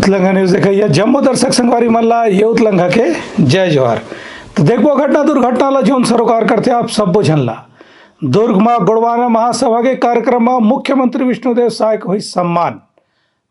उतलंघा news देखिए जम्मू दर्शक संगवारी मल्ला ये उतलंघा के जय जोहार। तो देखो घटना दुर्घटना ला जोन सरोकार करते आप सब बुझनला दुर्ग में गोड़वाना महासभा के कार्यक्रम में मुख्यमंत्री विष्णुदेव साय को हुई सम्मान।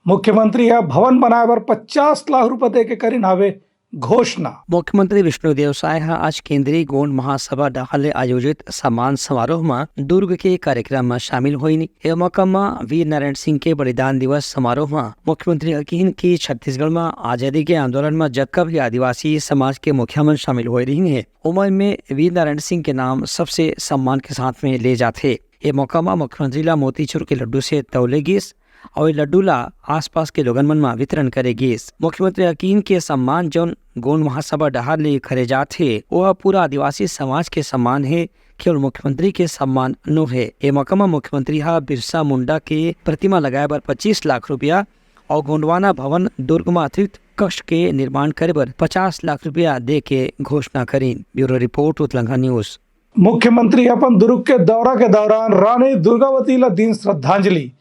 मुख्यमंत्री यह भवन बनाए पर 50 लाख रुपए दे के करी नावे घोषणा। मुख्यमंत्री विष्णुदेव साय आज केंद्रीय गौंड महासभा डाले आयोजित सम्मान समारोह में दुर्ग के कार्यक्रम में शामिल हुई। ए मौका में वीर नारायण सिंह के बलिदान दिवस समारोह में मुख्यमंत्री अकीन की छत्तीसगढ़ में आजादी के आंदोलन में जतका भी आदिवासी समाज के मुखिया शामिल हो रही है उमर में वीर नारायण सिंह के नाम सबसे सम्मान के साथ में ले जाते। ए मौका में मुख्यमंत्री ला मोतीचूर के लड्डू से तौले गीस और लड्डू ला आसपास के लोगन मन में वितरण करेगी। मुख्यमंत्री अकीन के सम्मान जौन गौंड महासभा डहार ले खरे जाते वह पूरा आदिवासी समाज के सम्मान है, केवल मुख्यमंत्री के सम्मान नो है। ए मौका में मुख्यमंत्री बिरसा मुंडा के प्रतिमा लगाए पर 25 लाख रुपया और गोंडवाना भवन दुर्ग में अतिरिक्त कक्ष के निर्माण करे पर 50 लाख रुपया दे के घोषणा करी। Bureau report Utlangha news. मुख्यमंत्री अपन दुर्ग के दौरा के दौरान रानी दुर्गावती ला दीन श्रद्धांजलि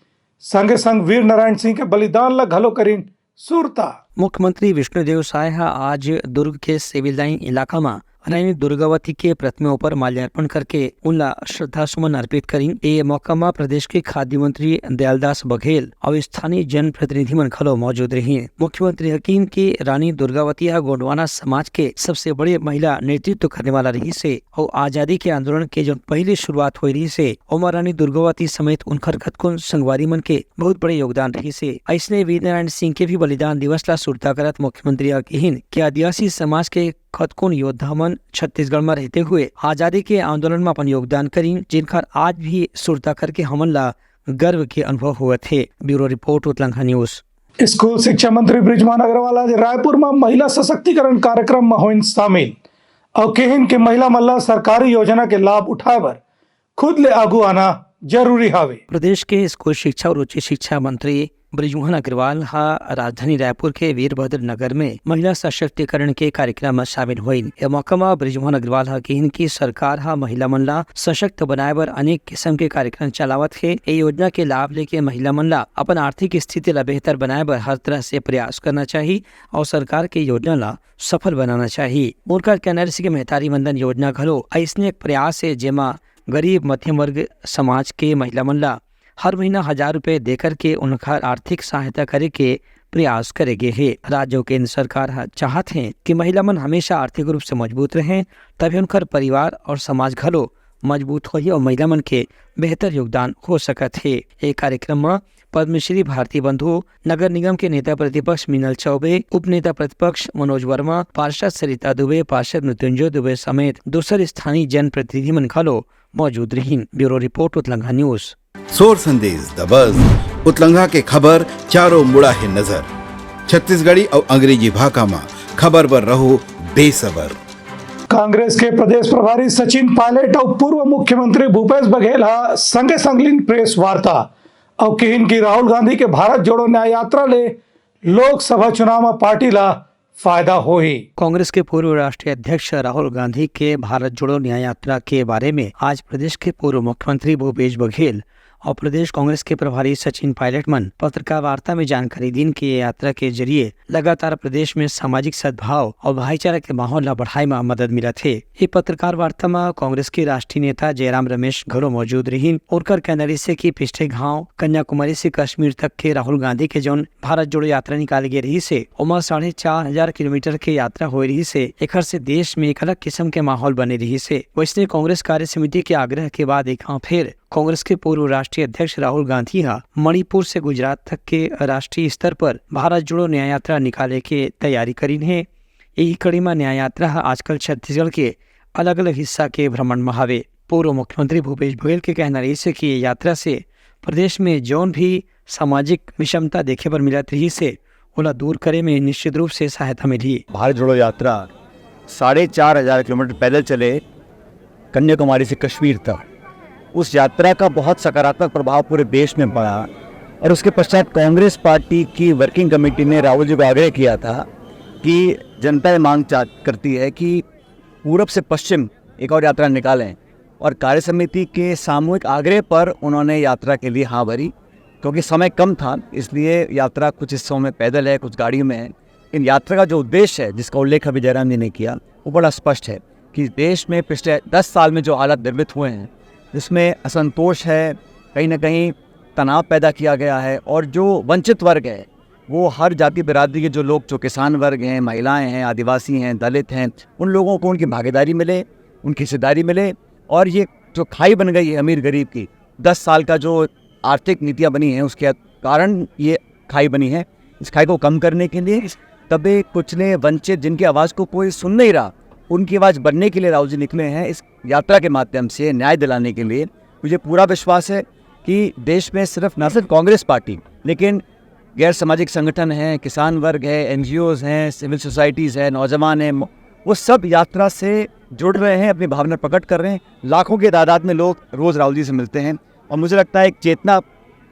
संगे संग वीर नारायण सिंह के बलिदान ला घलो करीन सुरता। मुख्यमंत्री विष्णुदेव साय आज दुर्ग के सिविल लाइन इलाका में रानी दुर्गावती के प्रतिमा पर माल्यार्पण करके उनला श्रद्धा सुमन अर्पित करी। ए मौका में प्रदेश के खाद्य मंत्री दयालदास बघेल और स्थानीय जन प्रतिनिधि मन खलो मौजूद रही। मुख्यमंत्री हकीम की रानी दुर्गावती गोंडवाना समाज के सबसे बड़े महिला नेतृत्व करने वाला रही से और आजादी के आंदोलन के जो पहली शुरुआत हुई रही से उमा रानी दुर्गावती समेत उनकर खतकुन संगवारी मन के बहुत बड़े योगदान रही से। ऐसने वीर नारायण सिंह के भी बलिदान दिवस ला सुरता करत मुख्यमंत्री अकीन के आदिवासी समाज के खतकुन योद्धा मन छत्तीसगढ़ में रहते हुए आजादी के आंदोलन में अपन योगदान करी, जिनका आज भी सुरता करके हमन ला गर्व के अनुभव हुए थे। Bureau report Utlangha news. School शिक्षा मंत्री बृजमोहन अग्रवाल आज रायपुर में महिला सशक्तिकरण कार्यक्रम में हुई शामिल और केहन के महिला मल्ला सरकारी योजना के लाभ उठाए बर खुद ले आगू आना जरूरी हावे। प्रदेश के स्कूल शिक्षा और उच्च शिक्षा मंत्री बृजमोहन अग्रवाल राजधानी रायपुर के वीरभद्र नगर में महिला सशक्तिकरण के कार्यक्रम में शामिल हुई। यह मौका में बृजमोहन अग्रवाल की सरकार महिला मन ला सशक्त बनाए बर अनेक किस्म के कार्यक्रम चलावत है। ये योजना के लाभ लेके महिला मन ला अपन आर्थिक स्थिति ला बेहतर बनाए बर हर तरह से प्रयास करना चाहिए और सरकार के योजना ला सफल बनाना चाहिए। उनका कहना के मेहतारी बंधन योजना घलो ऐसने एक प्रयास है जेमा गरीब मध्यम वर्ग समाज के महिला मन ला हर महीना 1000 रुपए देकर के उनका आर्थिक सहायता करे के प्रयास करेगे है। राज्य और केंद्र सरकार चाहते हैं कि महिला मन हमेशा आर्थिक रूप से मजबूत रहें, तभी उनका परिवार और समाज घलो मजबूत हो और महिला मन के बेहतर योगदान हो सकत है। एक कार्यक्रम में पद्मश्री भारती बंधु, नगर निगम के नेता प्रतिपक्ष मीनल चौबे, उप नेता प्रतिपक्ष मनोज वर्मा, पार्षद सरिता दुबे, पार्षद मृत्युंजय दुबे समेत दूसरे स्थानीय जन प्रतिनिधि मन खलो मौजूद रही। Bureau report Utlangha news. सोर संदेश द बज़ उतलंघा के खबर चारों मुड़ा है नजर। छत्तीसगढ़ी और अंग्रेजी भाषा में खबर पर रहो बेसबर। कांग्रेस के प्रदेश प्रभारी सचिन पायलट और पूर्व मुख्यमंत्री भूपेश बघेल संगे संगलीन प्रेस वार्ता और केहन की राहुल गांधी के भारत जोड़ो न्याय यात्रा ले लोकसभा चुनाव में पार्टी ला फायदा हो ही। कांग्रेस के पूर्व राष्ट्रीय अध्यक्ष राहुल गांधी के भारत जोड़ो न्याय यात्रा के बारे में आज प्रदेश के पूर्व मुख्यमंत्री भूपेश बघेल और प्रदेश कांग्रेस के प्रभारी सचिन पायलट मन पत्रकार वार्ता में जानकारी दी कि यात्रा के जरिए लगातार प्रदेश में सामाजिक सद्भाव और भाईचारा के माहौल ला बढ़ाए में मदद मिला थे। ये पत्रकार वार्ता में कांग्रेस के राष्ट्रीय नेता जयराम रमेश घरो मौजूद रही। उनकर कहना से कि पिछले गाँव कन्याकुमारी से कश्मीर तक के राहुल गांधी के जौन भारत जोड़ो यात्रा निकाली गई रही से उमा 4500 किलोमीटर के यात्रा हो रही से एक से देश में एक अलग किस्म के माहौल बने रही से। वैसे कांग्रेस कार्य समिति के आग्रह के बाद एक फिर कांग्रेस के पूर्व राष्ट्रीय अध्यक्ष राहुल गांधी मणिपुर से गुजरात तक के राष्ट्रीय स्तर पर भारत जोड़ो न्याय यात्रा निकाले के तैयारी करी है। यही कड़ी में न्याय यात्रा आजकल छत्तीसगढ़ के अलग अलग हिस्सा के भ्रमण में हवे। पूर्व मुख्यमंत्री भूपेश बघेल के कहना रही से कि यात्रा से प्रदेश में जौन भी सामाजिक विषमता देखे पर मिलत रही से ओला दूर करे में निश्चित रूप से सहायता मिली। भारत जोड़ो यात्रा 4500 किलोमीटर पैदल चले कन्याकुमारी से कश्मीर तक। उस यात्रा का बहुत सकारात्मक प्रभाव पूरे देश में पड़ा और उसके पश्चात कांग्रेस पार्टी की वर्किंग कमेटी ने राहुल जी को आग्रह किया था कि जनता ये मांग करती है कि पूरब से पश्चिम एक और यात्रा निकालें और कार्य समिति के सामूहिक आग्रह पर उन्होंने यात्रा के लिए हाँ भरी क्योंकि समय कम था इसलिए यात्रा कुछ हिस्सों में पैदल है, कुछ गाड़ियों में है। इन यात्रा का जो उद्देश्य है, जिसका उल्लेख अभी जयराम जी ने किया, वो बड़ा स्पष्ट है कि देश में पिछले 10 साल में जो हालात निर्मित हुए हैं, जिसमें असंतोष है, कहीं ना कहीं तनाव पैदा किया गया है, और जो वंचित वर्ग है, वो हर जाति बिरादरी के जो लोग, जो किसान वर्ग हैं, महिलाएं हैं, आदिवासी हैं, दलित हैं, उन लोगों को उनकी भागीदारी मिले, उनकी हिस्सेदारी मिले। और ये जो खाई बन गई है अमीर गरीब की, 10 साल का जो आर्थिक नीतियाँ बनी हैं, उसके कारण ये खाई बनी है। इस खाई को कम करने के लिए दबे कुचले वंचित, जिनकी आवाज़ को कोई सुन नहीं रहा, उनकी आवाज़ बनने के लिए राहुल जी निकले हैं इस यात्रा के माध्यम से न्याय दिलाने के लिए। मुझे पूरा विश्वास है कि देश में न सिर्फ कांग्रेस पार्टी, लेकिन गैर सामाजिक संगठन हैं, किसान वर्ग है, NGOs हैं, सिविल सोसाइटीज़ हैं, नौजवान हैं, वो सब यात्रा से जुड़ रहे हैं, अपनी भावना प्रकट कर रहे हैं। लाखों की तादाद में लोग रोज़ राहुल जी से मिलते हैं, और मुझे लगता है एक चेतना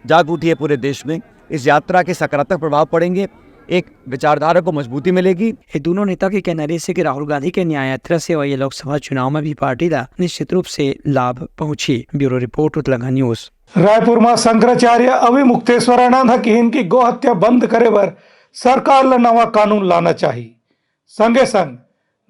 जाग उठी है पूरे देश में। इस यात्रा के सकारात्मक प्रभाव पड़ेंगे, एक विचारधारा को मजबूती मिलेगी। ये दोनों नेता के कहना है कि राहुल गांधी के न्याय यात्रा से और ये लोकसभा चुनाव में भी पार्टी का निश्चित रूप से लाभ पहुंची। Bureau report, Utlangha news. Raipur में शंकराचार्य अभिमुक्तेश्वरानंद हकीन की गो हत्या बंद करे बर सरकार ला नवा कानून लाना चाहिए। संगे संग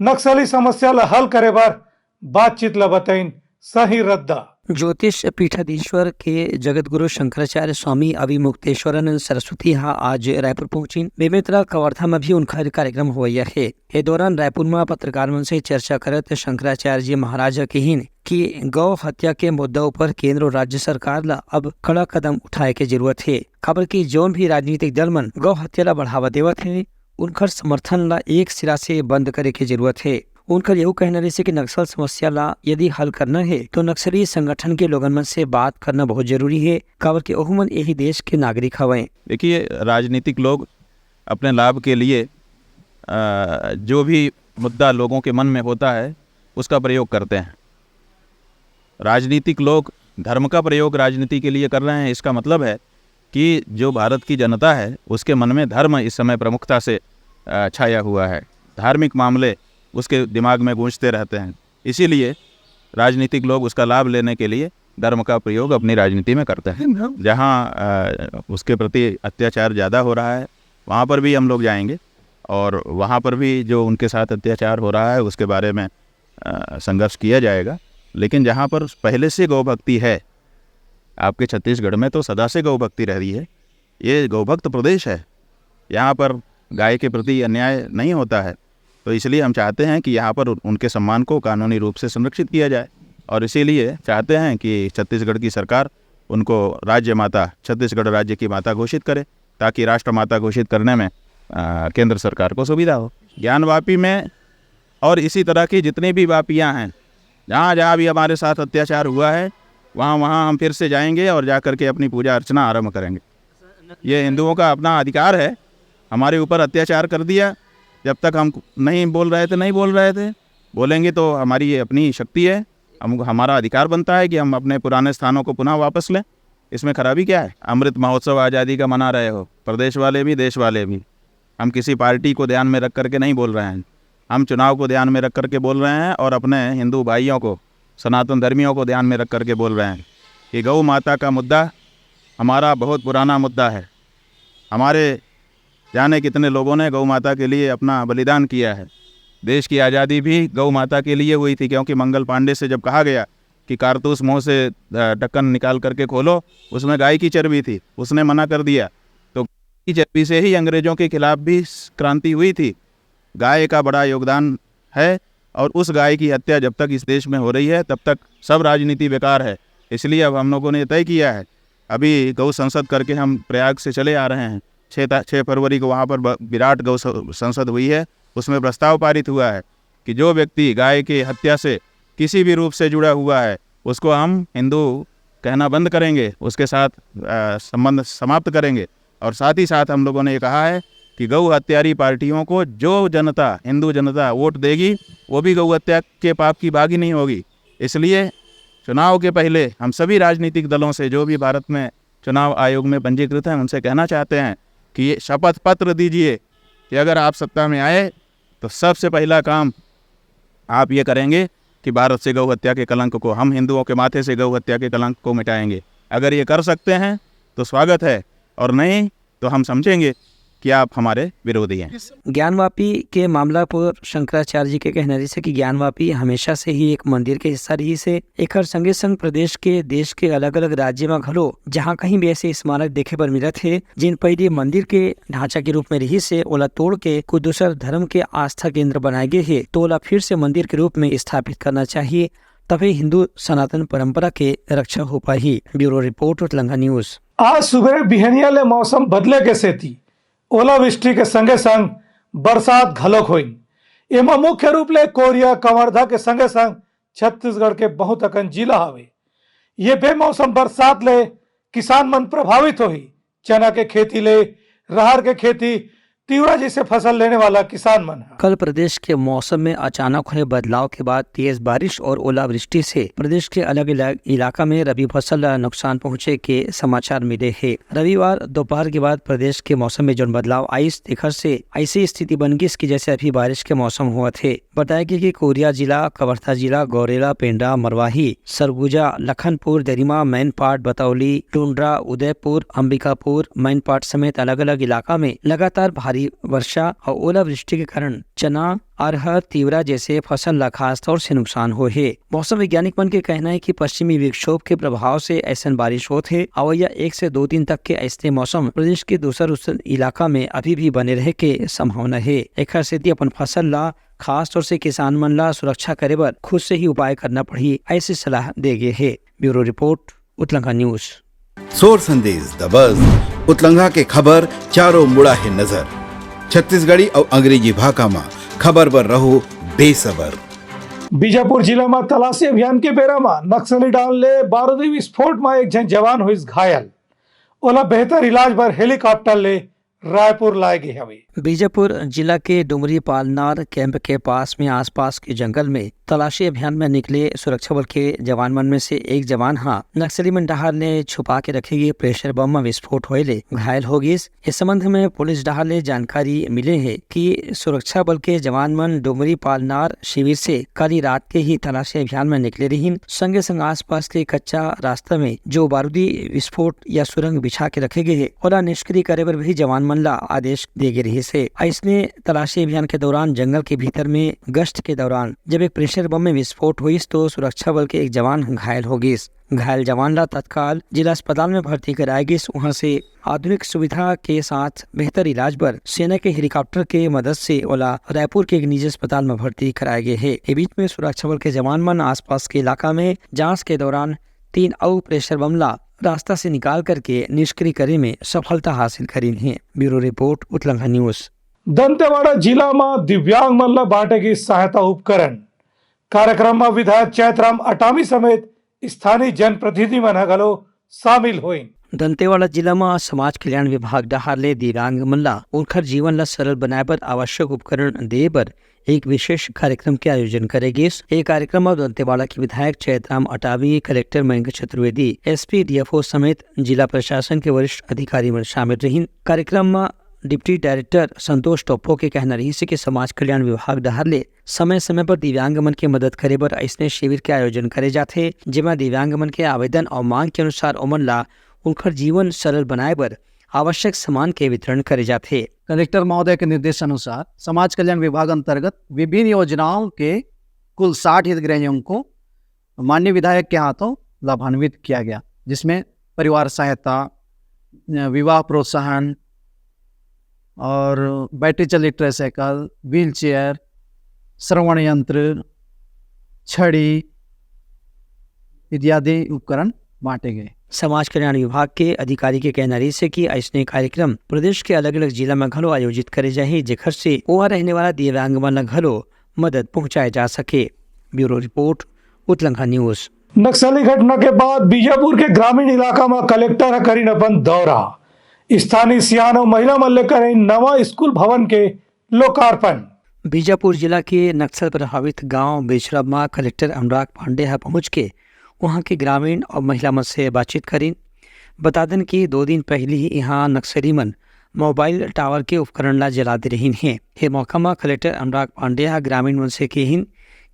नक्सली समस्या ला हल करे बर बातचीत ला बताइन सही रद्दा। ज्योतिष पीठाधीश्वर के जगत गुरु शंकराचार्य स्वामी अभिमुक्तेश्वरानंद सरस्वती आज रायपुर पहुंची। बेमेतरा कवर्धा में भी उनका कार्यक्रम हुआ है। इस दौरान रायपुर में पत्रकार मन से चर्चा करत शंकराचार्य जी महाराज कहिन कि गौ हत्या के मुद्दा पर केंद्र और राज्य सरकार ला अब कड़ा कदम उठाए के जरूरत है। खबर की जोन भी राजनीतिक दल मन गौ हत्या ला बढ़ावा देवत है, उनकर समर्थन ला एक सिरा से बंद करे के जरूरत है। उनका यह कहना है कि नक्सल समस्या ला यदि हल करना है तो नक्सली संगठन के लोगन मन से बात करना बहुत जरूरी है। काबर के ओहुमन यही देश के नागरिक हवे। देखिए, राजनीतिक लोग अपने लाभ के लिए जो भी मुद्दा लोगों के मन में होता है उसका प्रयोग करते हैं। राजनीतिक लोग धर्म का प्रयोग राजनीति के लिए कर रहे हैं, इसका मतलब है कि जो भारत की जनता है उसके मन में धर्म इस समय प्रमुखता से छाया हुआ है। धार्मिक मामले उसके दिमाग में गूंजते रहते हैं, इसीलिए राजनीतिक लोग उसका लाभ लेने के लिए धर्म का प्रयोग अपनी राजनीति में करते हैं। जहाँ उसके प्रति अत्याचार ज़्यादा हो रहा है वहाँ पर भी हम लोग जाएंगे, और वहाँ पर भी जो उनके साथ अत्याचार हो रहा है उसके बारे में संघर्ष किया जाएगा। लेकिन जहाँ पर पहले से गौ भक्ति है, आपके छत्तीसगढ़ में तो सदा से गौ भक्ति रह रही है, ये गौभक्त प्रदेश है, यहाँ पर गाय के प्रति अन्याय नहीं होता है। तो इसलिए हम चाहते हैं कि यहाँ पर उनके सम्मान को कानूनी रूप से संरक्षित किया जाए, और इसीलिए चाहते हैं कि छत्तीसगढ़ की सरकार उनको राज्य माता, छत्तीसगढ़ राज्य की माता घोषित करे, ताकि राष्ट्र माता घोषित करने में केंद्र सरकार को सुविधा हो। ज्ञानवापी में और इसी तरह की जितनी भी वापियाँ हैं, जहाँ जहाँ भी हमारे साथ अत्याचार हुआ है वहाँ हम फिर से जाएंगे और जा कर के अपनी पूजा अर्चना आरंभ करेंगे। ये हिंदुओं का अपना अधिकार है। हमारे ऊपर अत्याचार कर दिया, जब तक हम नहीं बोल रहे थे, बोलेंगे तो हमारी ये अपनी शक्ति है, हमारा अधिकार बनता है कि हम अपने पुराने स्थानों को पुनः वापस लें। इसमें खराबी क्या है? अमृत महोत्सव आज़ादी का मना रहे हो, प्रदेश वाले भी देश वाले भी। हम किसी पार्टी को ध्यान में रख करके नहीं बोल रहे हैं, हम चुनाव को ध्यान में रख करके बोल रहे हैं, और अपने हिंदू भाइयों को, सनातन धर्मियों को ध्यान में रख करके बोल रहे हैं कि गौ माता का मुद्दा हमारा बहुत पुराना मुद्दा है। हमारे जाने कितने लोगों ने गौ माता के लिए अपना बलिदान किया है। देश की आज़ादी भी गौ माता के लिए हुई थी, क्योंकि मंगल पांडे से जब कहा गया कि कारतूस मुँह से ढक्कन निकाल करके खोलो, उसमें गाय की चर्बी थी, उसने मना कर दिया। तो गाय की चर्बी से ही अंग्रेज़ों के खिलाफ भी क्रांति हुई थी। गाय का बड़ा योगदान है, और उस गाय की हत्या जब तक इस देश में हो रही है तब तक सब राजनीति बेकार है। इसलिए अब हम लोगों ने तय किया है, अभी गौ संसद करके हम प्रयाग से चले आ रहे हैं। 6 फरवरी को वहाँ पर विराट गौ संसद हुई है, उसमें प्रस्ताव पारित हुआ है कि जो व्यक्ति गाय की हत्या से किसी भी रूप से जुड़ा हुआ है उसको हम हिंदू कहना बंद करेंगे, उसके साथ संबंध समाप्त करेंगे। और साथ ही साथ हम लोगों ने ये कहा है कि गौ हत्यारी पार्टियों को जो जनता, हिंदू जनता वोट देगी, वो भी गौ हत्या के पाप की भागी नहीं होगी। इसलिए चुनाव के पहले हम सभी राजनीतिक दलों से, जो भी भारत में चुनाव आयोग में पंजीकृत हैं, उनसे कहना चाहते हैं कि ये शपथ पत्र दीजिए कि अगर आप सत्ता में आए तो सबसे पहला काम आप ये करेंगे कि भारत से गौ हत्या के कलंक को, हम हिंदुओं के माथे से गौ हत्या के कलंक को मिटाएंगे। अगर ये कर सकते हैं तो स्वागत है, और नहीं तो हम समझेंगे कि आप हमारे विरोधी हैं। ज्ञानवापी के मामला पर शंकराचार्य जी के कहना रही से कि ज्ञानवापी हमेशा से ही एक मंदिर के हिस्सा रही से एक संगे संग प्रदेश के देश के अलग अलग राज्य में घलो जहाँ कहीं भी ऐसे स्मारक देखे पर मिलत है जिन पहले मंदिर के ढांचा के रूप में रही से ओला तोड़ के कोई दूसर धर्म के आस्था केंद्र बनाए गए है तो ओला फिर से मंदिर के रूप में स्थापित करना चाहिए, तभी हिंदू सनातन परंपरा के रक्षा हो पाही। Bureau report Telangana news. आज सुबह बिहनिया ले मौसम बदले के सेती ओलावृष्टि के संगे संग बरसात घलोक हुई। एमा मुख्य रूप ले कोरिया कवर्धा के संगे संग छत्तीसगढ़ के बहुत अकन जिला हवे। ये बेमौसम बरसात ले किसान मन प्रभावित होही। चना के खेती ले रहर के खेती तीव्रा जैसे फसल लेने वाला किसान मन है। कल प्रदेश के मौसम में अचानक हुए बदलाव के बाद तेज बारिश और ओलावृष्टि से प्रदेश के अलग अलग इलाका में रबी फसल नुकसान पहुंचे के समाचार मिले हैं। रविवार दोपहर के बाद प्रदेश के मौसम में जो बदलाव आई देखर से ऐसी स्थिति बन गई इसकी जैसे अभी बारिश के मौसम हुआ थे। बताया कि कोरिया जिला, कवर्धा जिला, गौरेला, पेंड्रा, मरवाही, सरगुजा, लखनपुर, दरिमा, मैनपाट, बतौली, टुंड्रा, उदयपुर, अंबिकापुर, मैनपाट समेत अलग अलग इलाका में लगातार भारी वर्षा और ओलावृष्टि के कारण चना, अरहर, तीवरा जैसे फसल ला खास तौर से नुकसान हुए है। मौसम वैज्ञानिक मन के कहना है कि पश्चिमी विक्षोभ के प्रभाव से ऐसा बारिश होते है और यह 1 से 2 दिन तक के ऐसे मौसम प्रदेश के दूसर इलाका में अभी भी बने रहे के संभावना है। एक स्थिति अपन फसल ला खास तौर से किसान मन ला सुरक्षा करे बर खुद से ही उपाय करना पड़ी, ऐसी सलाह दे गए है। Bureau report Utlangha news. सोर संदेश द बज़ उतलंघा के खबर चारों मुड़ा है नजर। छत्तीसगढ़ी और अंग्रेजी भाषा में खबर पर रहो बेसबर। बीजापुर जिला में तलाशी अभियान के बेरा में नक्सली डाल ले बारूदी विस्फोट में एक जन जवान हुई घायल। ओला बेहतर इलाज पर हेलीकॉप्टर ले रायपुर लाए गए हवे। बीजापुर जिला के डुमरी पालनार कैंप के पास में आसपास के जंगल में तलाशी अभियान में निकले सुरक्षा बल के जवान मन में से एक जवान नक्सली मन डहार ने छुपा के रखे गए प्रेशर बम में विस्फोट होए घायल हो गई। इस संबंध में पुलिस डहार ने जानकारी मिले है कि सुरक्षा बल के जवान मन डुमरी पालनार शिविर से कल रात के ही तलाशी अभियान में निकले रही। संगे संग आसपास के कच्चा रास्ता में जो बारूदी विस्फोट या सुरंग बिछा के रखे गए है और निष्क्रिय करे पर भी जवान मन ला आदेश दे गए रही से। इसने तलाशी अभियान के दौरान जंगल के भीतर में गश्त के दौरान जब एक प्रेशर बम में विस्फोट हुई तो सुरक्षा बल के एक जवान घायल हो गई। घायल जवान ला तत्काल जिला अस्पताल में भर्ती कराई गई। वहां से आधुनिक सुविधा के साथ बेहतर इलाज पर सेना के हेलीकॉप्टर के मदद से ओला रायपुर के एक निजी अस्पताल में भर्ती कराए गए है। इस बीच में सुरक्षा बल के जवान मन आसपास के इलाका में जांच के दौरान 3 और प्रेशर बम ला रास्ता से निकाल करके निष्क्रिय करे में सफलता हासिल करी है। Bureau report Utlangha news. Dantewada जिला में दिव्यांग मन ला बांटेगी सहायता उपकरण। कार्यक्रम में विधायक चैतराम अटामी समेत स्थानीय जनप्रतिनिधि मन घलो शामिल हुए। दंतेवाड़ा जिला में समाज कल्याण विभाग डहार ले दिव्यांग मन ला उनकर जीवन ला सरल बनाए बर आवश्यक उपकरण दे बर एक विशेष कार्यक्रम के आयोजन करेगी। एक कार्यक्रम में दंतेवाड़ा के विधायक Chaitram Atami, collector Mayank Chaturvedi, SP, DFO समेत जिला प्रशासन के वरिष्ठ अधिकारी मन शामिल रही। कार्यक्रम में डिप्टी डायरेक्टर संतोष टोप्पो के कहना रही से कि समाज कल्याण विभाग डहार ले समय समय पर दिव्यांग मन के मदद करे बर ऐसने शिविर के आयोजन करे जाते जेमा दिव्यांग मन के आवेदन और मांग के अनुसार ओमन ला उनकर जीवन सरल बनाए बर आवश्यक सामान के वितरण करे जाते। कलेक्टर महोदय के निर्देशानुसार समाज कल्याण विभाग अंतर्गत विभिन्न योजनाओं के कुल 60 हितग्राहियों को माननीय विधायक के हाथों लाभान्वित किया गया, जिसमें परिवार सहायता, विवाह प्रोत्साहन और बैटरी चालित ट्राइसाइकिल, व्हील चेयर, श्रवण यंत्र, छड़ी इत्यादि उपकरण बांटे गए। समाज कल्याण विभाग के अधिकारी के कहना रही से कि ऐसने कार्यक्रम प्रदेश के अलग अलग जिला में घलो आयोजित करे जाए जेखर से वहाँ रहने वाला दिव्यांग मन घलो मदद पहुँचाए जा सके। Bureau report Utlangha news. नक्सली घटना के बाद बीजापुर के ग्रामीण इलाका में कलेक्टर करीन अपन दौरा। स्थानीय सियान और महिला मन लेकर नवा स्कूल भवन के लोकार्पण। बीजापुर जिला के नक्सल प्रभावित गांव बेचरब में कलेक्टर अनुराग पांडे पहुंच के वहां के ग्रामीण और महिला मन से बातचीत करी। बता दें कि 2 दिन पहले ही यहाँ नक्सली मन मोबाइल टावर के उपकरण ला जला दे रही हैं। ये मौका में कलेक्टर अनुराग पांडे ग्रामीण मन से कहिन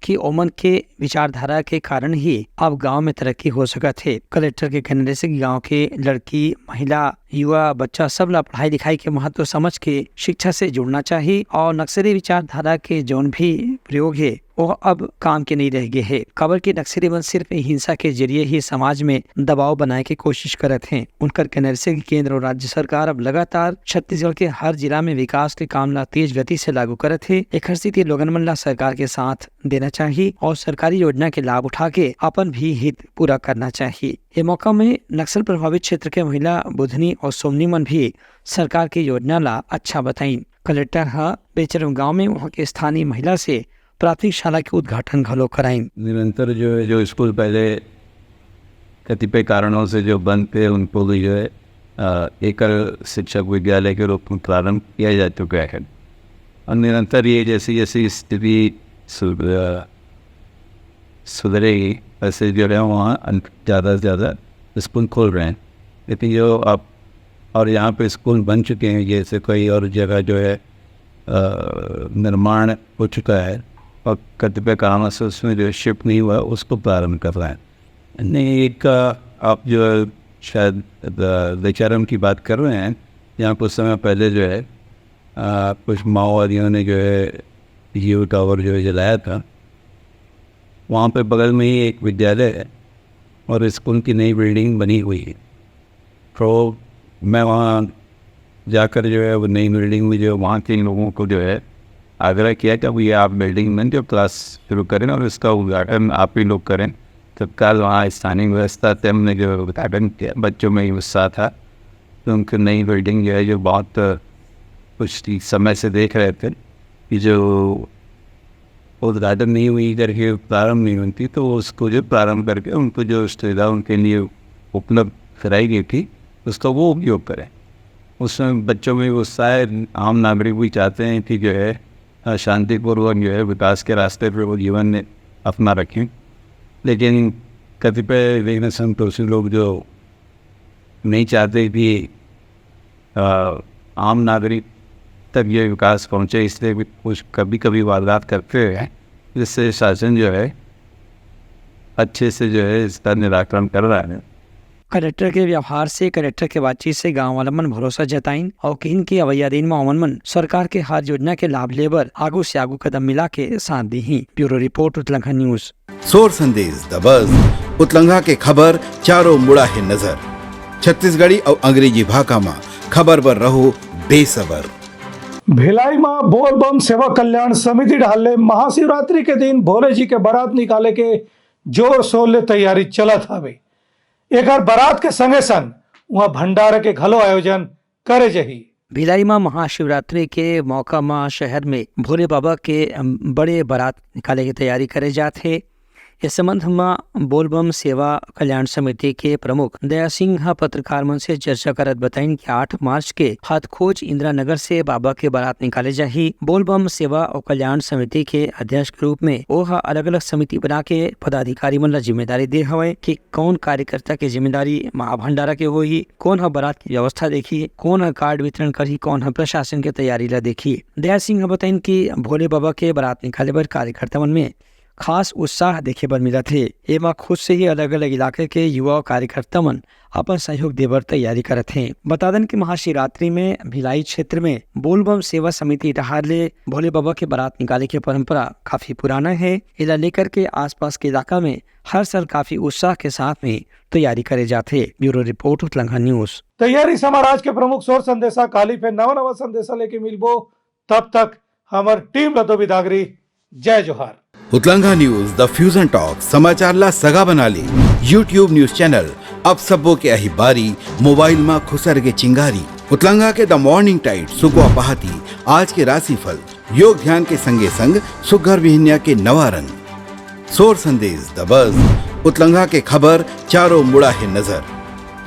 कि ओमन के विचारधारा के कारण ही अब गांव में तरक्की हो सका थे। कलेक्टर के कहने से गांव के लड़की, महिला, युवा, बच्चा सब ला पढ़ाई लिखाई के महत्व समझ के शिक्षा से जुड़ना चाहिए और नक्सली विचारधारा के जौन भी प्रयोग है वो अब काम के नहीं रह गए है। खबर के नक्सली मन सिर्फ हिंसा के जरिए ही समाज में दबाव बनाए की कोशिश करत हैं। उनकर कहने से केंद्र और राज्य सरकार अब लगातार छत्तीसगढ़ के हर जिला में विकास के काम ला तेज गति से लागू करत है। एक स्थिति लोगन मन ला सरकार के साथ देना चाहिए और सरकारी योजना के लाभ उठा के अपन भी हित पूरा करना चाहिए। ये मौका में नक्सल प्रभावित क्षेत्र के महिला बुधनी और सोमनी मन भी सरकार की योजना ला अच्छा बताई। कलेक्टर बेचरम गाँव में वहाँ के स्थानीय महिला से प्राथमिक शाला के उद्घाटन घलो कराई। निरंतर जो है जो स्कूल पहले कतिपय कारणों से जो बंद थे उनको भी जो है एकल शिक्षक विद्यालय के रूप में प्रारंभ किया जा चुका है और निरंतर ये जैसी जैसी स्थिति सुधरेगी वैसे जो है वहाँ ज़्यादा से ज़्यादा स्कूल खोल रहे हैं। लेकिन जो अब और यहाँ पे स्कूल बन चुके हैं, जैसे कोई और जगह जो है निर्माण हो चुका है और कतिपय कारणों से उसमें जो शिफ्ट नहीं हुआ उसको प्रारंभ कर रहे हैं। नहीं, एक आप जो शायद बेचारम की बात कर रहे हैं, यहाँ कुछ समय पहले जो है कुछ माओवादियों ने जो है यू टावर जो है जलाया था। वहाँ पे बगल में ही एक विद्यालय है और स्कूल की नई बिल्डिंग बनी हुई है। तो मैं वहाँ जाकर जो है वो नई बिल्डिंग में जो वहाँ के लोगों को जो है आग्रह किया कि ये आप बिल्डिंग में जो क्लास शुरू करें और इसका उद्घाटन आप ही लोग करें। तत्काल वहाँ स्थानीय व्यवस्था से हमने जो उद्घाटन किया, बच्चों में ही उत्साह था। तो उनकी नई बिल्डिंग जो है जो बहुत कुछ समय से देख रहे थे कि जो उद्घाटन नहीं हुई करके प्रारंभ नहीं होती, तो उसको जो प्रारंभ करके उनको जो सुविधा उनके लिए उपलब्ध कराई गई थी उसका वो उपयोग करें। उसमें बच्चों में उत्साह है। आम नागरिक भी चाहते हैं कि जो है शांतिपूर्वक जो है विकास के रास्ते पर वो जीवन में अपना रखें। लेकिन कतिपय लेकिन संतोषी लोग जो नहीं चाहते कि आम नागरिक तक ये विकास पहुँचे, इसलिए भी कुछ कभी कभी वारदात करते हैं, जिससे शासन जो है अच्छे से जो है इसका निराकरण कर रहा है। कलेक्टर के व्यवहार से, कलेक्टर के बातचीत से गाँव वाला मन भरोसा जताइन और किन की अवैया दिन में अमन मन सरकार के हर योजना के लाभ लेबर आगू से आगू कदम मिला के साथ दी ही। Bureau report Utlangha news. सोर संदेश द बज़ उतलंघा के खबर चारों मुड़ा है नजर। छत्तीसगढ़ी और अंग्रेजी भाषा में खबर पर रहो बेसबर। भिलाई में बोल बम सेवा कल्याण समिति ढाले महाशिवरात्रि के दिन भोले जी के बारात निकाले के जोर शोर ले तैयारी चलत हवे। एक बारात के संगे संग वहाँ भंडारा के घलो आयोजन करे जही। भिलाई में महाशिवरात्रि के मौका में शहर में भोले बाबा के बड़े बारात निकाले की तैयारी करे जाते। इस संबंध में बोलबम सेवा कल्याण समिति के प्रमुख दया सिंह पत्रकार मन से चर्चा करत बताइन कि 8 मार्च के हाथखोज इंदिरा नगर से बाबा के बारात निकाले जाही। बोलबम सेवा और कल्याण समिति के अध्यक्ष के रूप में वह अलग अलग समिति बना के पदाधिकारी मन ला जिम्मेदारी दे हवे कि कौन कार्यकर्ता के जिम्मेदारी महाभंडारा के होही, कौन ह बारात की व्यवस्था देखी, कौन ह कार्ड वितरण करी, कौन ह प्रशासन के तैयारी ला देखी। दया सिंह बताइन कि भोले बाबा के बारात निकाले बर कार्यकर्ता मन में खास उत्साह देखे बर मिला थे। एमा खुद से ही अलग अलग इलाके के युवा कार्यकर्ता मन अपन सहयोग देवर तैयारी करत हैं। बता दें कि महाशिवरात्रि में भिलाई क्षेत्र में बोलबम सेवा समिति डहारले भोले बाबा के बारात निकाले की परंपरा काफी पुराना है। इला लेकर के आसपास के इलाका में हर साल काफी उत्साह के साथ में तैयारी करे जाते। Bureau report Utlangha news. तैयारी समाज के प्रमुख सोर संदेशा काली पे नवा संदेशा लेके मिलबो। तब तक हमार टीम लतो बिदागरी। जय जोहार। उतलंघा न्यूज द फ्यूजन टॉक समाचार ला सगा बना ली। यूट्यूब न्यूज चैनल अब सबो के अही बारी मोबाइल में खुसर के चिंगारी। उतलंघा के द मॉर्निंग टाइड सुगवा पहाती आज के राशिफल योग ध्यान के संगे संग सुगर विहिन्या के नवा रंग। सोर संदेश द बज़ उतलंघा के खबर चारों मुड़ा है नजर।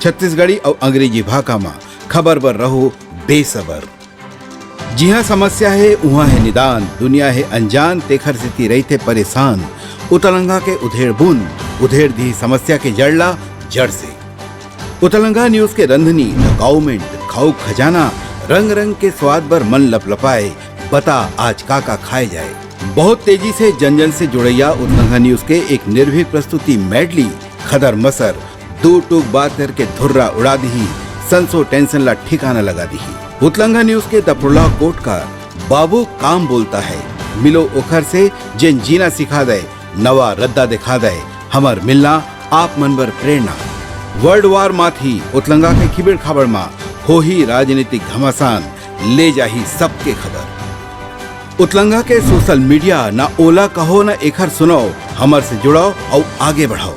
छत्तीसगढ़ी और अंग्रेजी भाषा में खबर पर रहो बेसबर। जी हाँ, समस्या है वहाँ है निदान। दुनिया है अनजान तेखर से रही थे परेशान। उतलंघा के उधेड़ बुन उधेड़ दी समस्या के जड़ला जड़ से। उतलंघा न्यूज के रंधनी द गवर्नमेंट खाऊ खजाना रंग रंग के स्वाद पर मन लपलपाए। बता आज का खाए जाए। बहुत तेजी से जन जन से जुड़ैया उतलंघा न्यूज के एक निर्भीक प्रस्तुति मेडली खदर मसर दो टूक बात करके धुर्रा उड़ा दी, संसो टेंशन ला ठिकाना लगा दी। उतलंघा न्यूज के दपरुला कोट का बाबू काम बोलता है, मिलो उखर से जिन जीना सिखा दे, नवा रद्दा दिखा दे, हमर मिलना आप मनबर प्रेरणा। वर्ल्ड वार माथी उतलंगा के खिबड़ खबर मा हो ही राजनीतिक घमासान, ले जाही सबके खबर। उतलंगा के सोशल मीडिया ना ओला कहो ना एखर सुनाओ, हमर से जुड़ाओ और आगे बढ़ाओ।